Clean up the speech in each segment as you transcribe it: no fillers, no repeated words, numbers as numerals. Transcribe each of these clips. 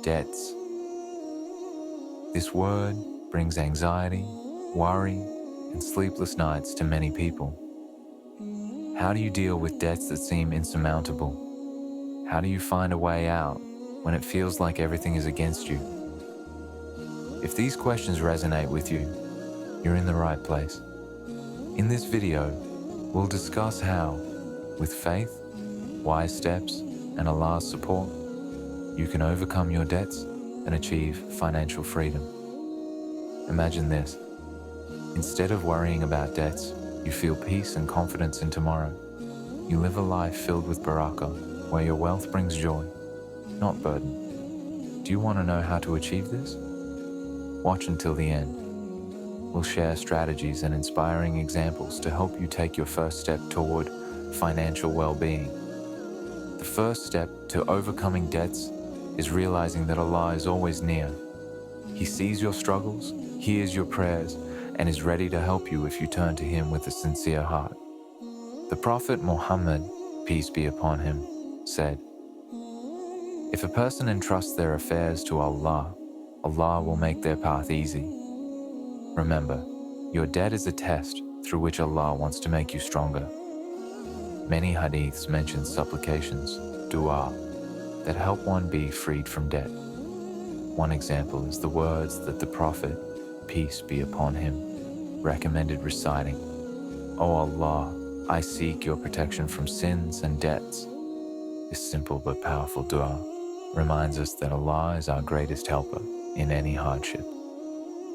Debts. This word brings anxiety, worry, and sleepless nights to many people. How do you deal with debts that seem insurmountable? How do you find a way out when it feels like everything is against you? If these questions resonate with you, you're in the right place. In this video, we'll discuss how, with faith, wise steps, and Allah's support, you can overcome your debts and achieve financial freedom. Imagine this. Instead of worrying about debts, you feel peace and confidence in tomorrow. You live a life filled with barakah, where your wealth brings joy, not burden. Do you want to know how to achieve this? Watch until the end. We'll share strategies and inspiring examples to help you take your first step toward financial well-being. The first step to overcoming debts is realizing that Allah is always near. He sees your struggles, hears your prayers, and is ready to help you if you turn to Him with a sincere heart. The Prophet Muhammad, peace be upon him, said, "If a person entrusts their affairs to Allah, Allah will make their path easy." Remember, your debt is a test through which Allah wants to make you stronger. Many hadiths mention supplications, dua, that help one be freed from debt. One example is the words that the Prophet, peace be upon him, recommended reciting. "O Allah, I seek your protection from sins and debts." This simple but powerful dua reminds us that Allah is our greatest helper in any hardship.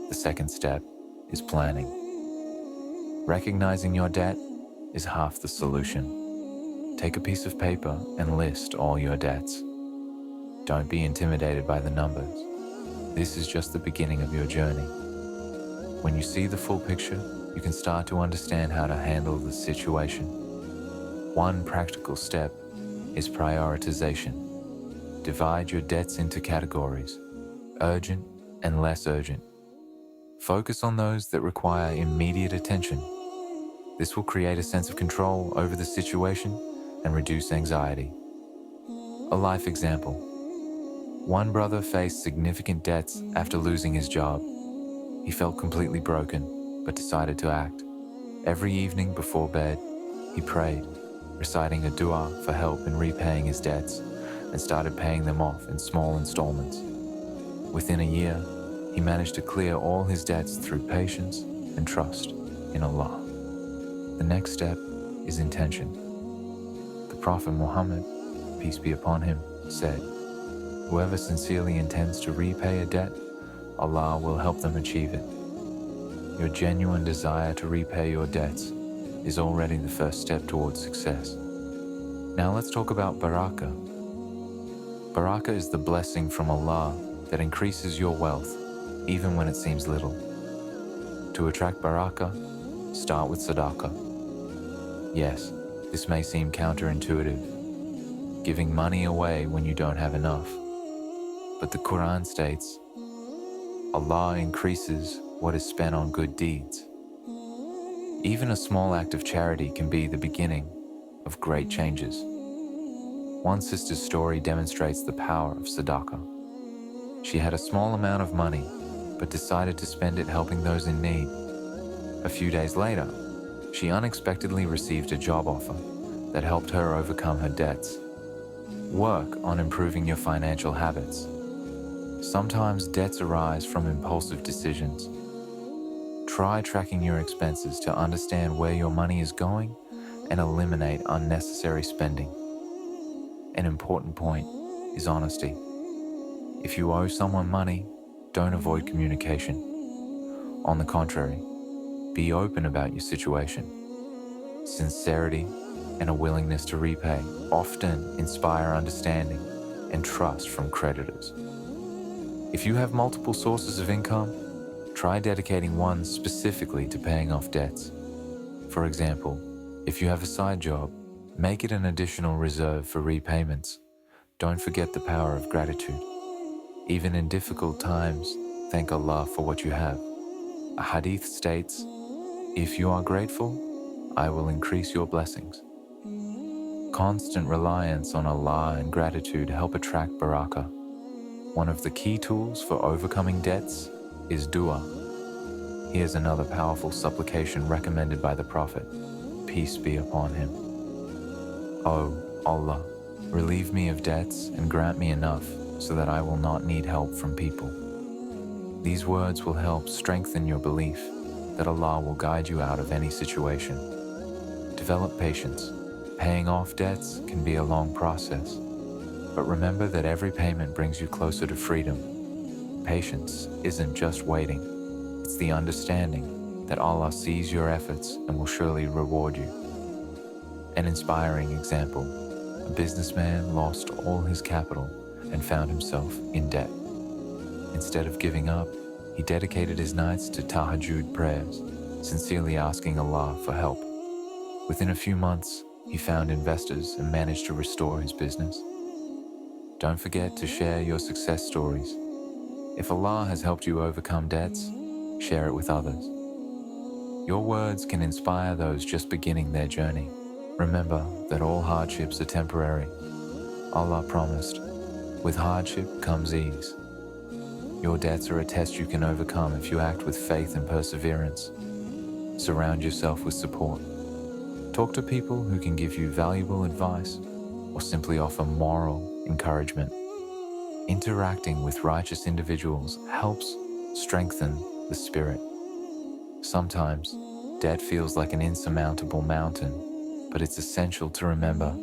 The second step is planning. Recognizing your debt is half the solution. Take a piece of paper and list all your debts. Don't be intimidated by the numbers. This is just the beginning of your journey. When you see the full picture, you can start to understand how to handle the situation. One practical step is prioritization. Divide your debts into categories, urgent and less urgent. Focus on those that require immediate attention. This will create a sense of control over the situation and reduce anxiety. A life example. One brother faced significant debts after losing his job. He felt completely broken, but decided to act. Every evening before bed, he prayed, reciting a dua for help in repaying his debts, and started paying them off in small installments. Within a year, he managed to clear all his debts through patience and trust in Allah. The next step is intention. The Prophet Muhammad, peace be upon him, said, "Whoever sincerely intends to repay a debt, Allah will help them achieve it." Your genuine desire to repay your debts is already the first step towards success. Now let's talk about barakah. Barakah is the blessing from Allah that increases your wealth, even when it seems little. To attract barakah, start with sadaqah. Yes, this may seem counterintuitive, giving money away when you don't have enough. But the Quran states, Allah increases what is spent on good deeds. Even a small act of charity can be the beginning of great changes. One sister's story demonstrates the power of sadaqah. She had a small amount of money, but decided to spend it helping those in need. A few days later, she unexpectedly received a job offer that helped her overcome her debts. Work on improving your financial habits. Sometimes debts arise from impulsive decisions. Try tracking your expenses to understand where your money is going and eliminate unnecessary spending. An important point is honesty. If you owe someone money, don't avoid communication. On the contrary, be open about your situation. Sincerity and a willingness to repay often inspire understanding and trust from creditors. If you have multiple sources of income, try dedicating one specifically to paying off debts. For example, if you have a side job, make it an additional reserve for repayments. Don't forget the power of gratitude. Even in difficult times, thank Allah for what you have. A hadith states, "If you are grateful, I will increase your blessings." Constant reliance on Allah and gratitude help attract barakah. One of the key tools for overcoming debts is dua. Here's another powerful supplication recommended by the Prophet, peace be upon him. O Allah, relieve me of debts and grant me enough so that I will not need help from people. These words will help strengthen your belief that Allah will guide you out of any situation. Develop patience. Paying off debts can be a long process, but remember that every payment brings you closer to freedom. Patience isn't just waiting, it's the understanding that Allah sees your efforts and will surely reward you. An inspiring example, a businessman lost all his capital and found himself in debt. Instead of giving up, he dedicated his nights to tahajjud prayers, sincerely asking Allah for help. Within a few months, he found investors and managed to restore his business. Don't forget to share your success stories. If Allah has helped you overcome debts, share it with others. Your words can inspire those just beginning their journey. Remember that all hardships are temporary. Allah promised, with hardship comes ease. Your debts are a test you can overcome if you act with faith and perseverance. Surround yourself with support. Talk to people who can give you valuable advice or simply offer moral encouragement. Interacting with righteous individuals helps strengthen the spirit. Sometimes, debt feels like an insurmountable mountain, but it's essential to remember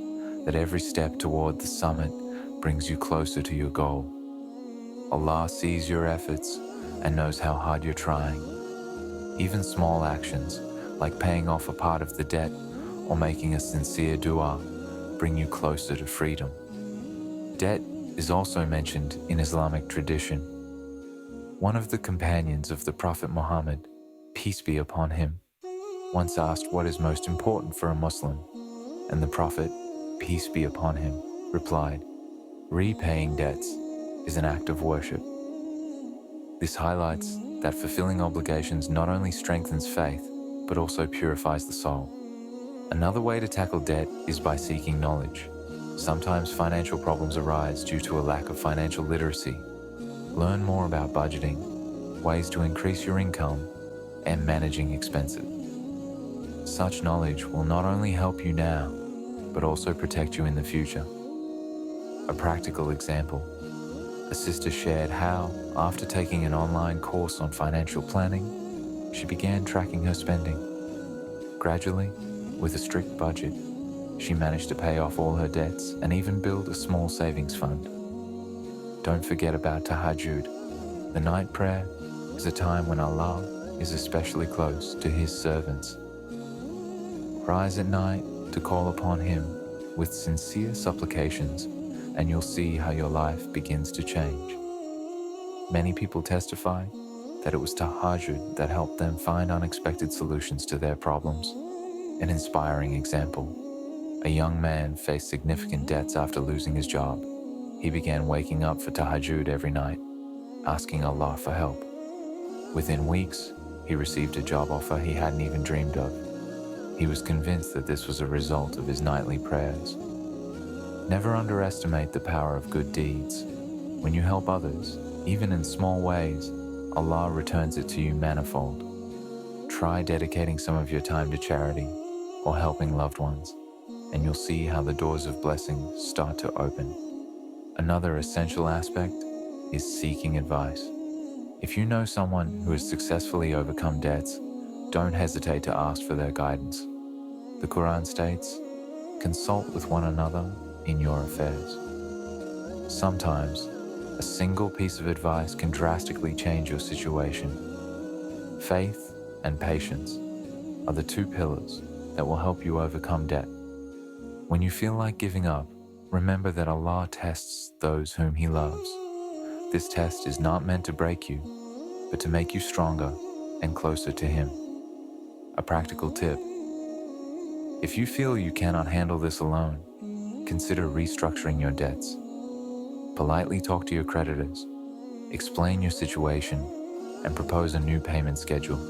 that every step toward the summit brings you closer to your goal. Allah sees your efforts and knows how hard you're trying. Even small actions, like paying off a part of the debt or making a sincere dua, bring you closer to freedom. Debt is also mentioned in Islamic tradition. One of the companions of the Prophet Muhammad, peace be upon him, once asked what is most important for a Muslim, and the Prophet, peace be upon him, replied, repaying debts is an act of worship. This highlights that fulfilling obligations not only strengthens faith, but also purifies the soul. Another way to tackle debt is by seeking knowledge. Sometimes financial problems arise due to a lack of financial literacy. Learn more about budgeting, ways to increase your income, and managing expenses. Such knowledge will not only help you now, but also protect you in the future. A practical example, a sister shared how, after taking an online course on financial planning, she began tracking her spending. Gradually, with a strict budget, she managed to pay off all her debts and even build a small savings fund. Don't forget about tahajjud. The night prayer is a time when Allah is especially close to His servants. Rise at night to call upon Him with sincere supplications, and you'll see how your life begins to change. Many people testify that it was tahajjud that helped them find unexpected solutions to their problems. An inspiring example. A young man faced significant debts after losing his job. He began waking up for tahajjud every night, asking Allah for help. Within weeks, he received a job offer he hadn't even dreamed of. He was convinced that this was a result of his nightly prayers. Never underestimate the power of good deeds. When you help others, even in small ways, Allah returns it to you manifold. Try dedicating some of your time to charity or helping loved ones, and you'll see how the doors of blessing start to open. Another essential aspect is seeking advice. If you know someone who has successfully overcome debts, don't hesitate to ask for their guidance. The Quran states, consult with one another in your affairs. Sometimes, a single piece of advice can drastically change your situation. Faith and patience are the two pillars that will help you overcome debt. When you feel like giving up, remember that Allah tests those whom He loves. This test is not meant to break you, but to make you stronger and closer to Him. A practical tip. If you feel you cannot handle this alone, consider restructuring your debts. Politely talk to your creditors, explain your situation, and propose a new payment schedule.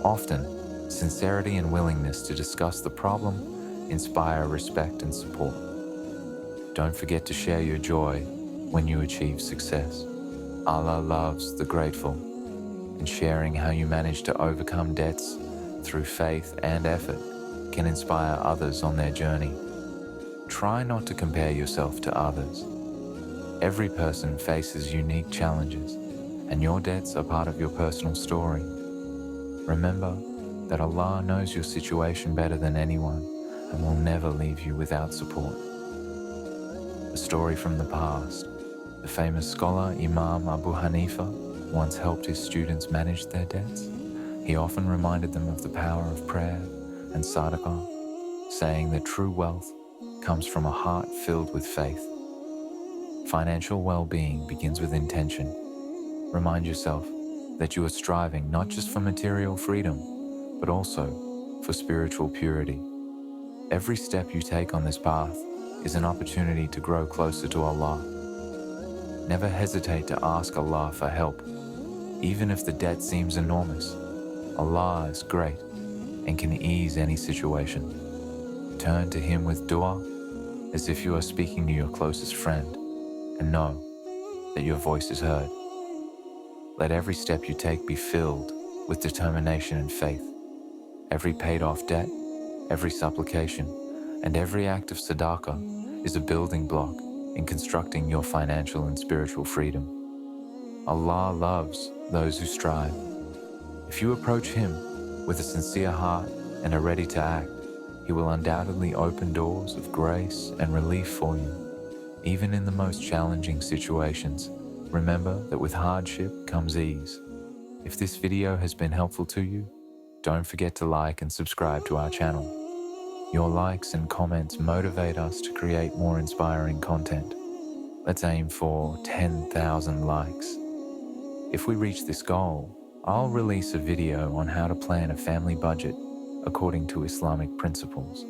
Often, sincerity and willingness to discuss the problem inspire respect and support. Don't forget to share your joy when you achieve success. Allah loves the grateful, and sharing how you manage to overcome debts through faith and effort can inspire others on their journey. Try not to compare yourself to others. Every person faces unique challenges, and your debts are part of your personal story. Remember that Allah knows your situation better than anyone and will never leave you without support. A story from the past. The famous scholar Imam Abu Hanifa once helped his students manage their debts. He often reminded them of the power of prayer and sadaqah, saying that true wealth comes from a heart filled with faith. Financial well-being begins with intention. Remind yourself that you are striving not just for material freedom, but also for spiritual purity. Every step you take on this path is an opportunity to grow closer to Allah. Never hesitate to ask Allah for help, even if the debt seems enormous. Allah is great and can ease any situation. Turn to Him with dua as if you are speaking to your closest friend, and know that your voice is heard. Let every step you take be filled with determination and faith. Every paid off debt, every supplication, and every act of sadaqah is a building block in constructing your financial and spiritual freedom. Allah loves those who strive. If you approach Him with a sincere heart and are ready to act, He will undoubtedly open doors of grace and relief for you. Even in the most challenging situations, remember that with hardship comes ease. If this video has been helpful to you, don't forget to like and subscribe to our channel. Your likes and comments motivate us to create more inspiring content. Let's aim for 10,000 likes. If we reach this goal, I'll release a video on how to plan a family budget according to Islamic principles.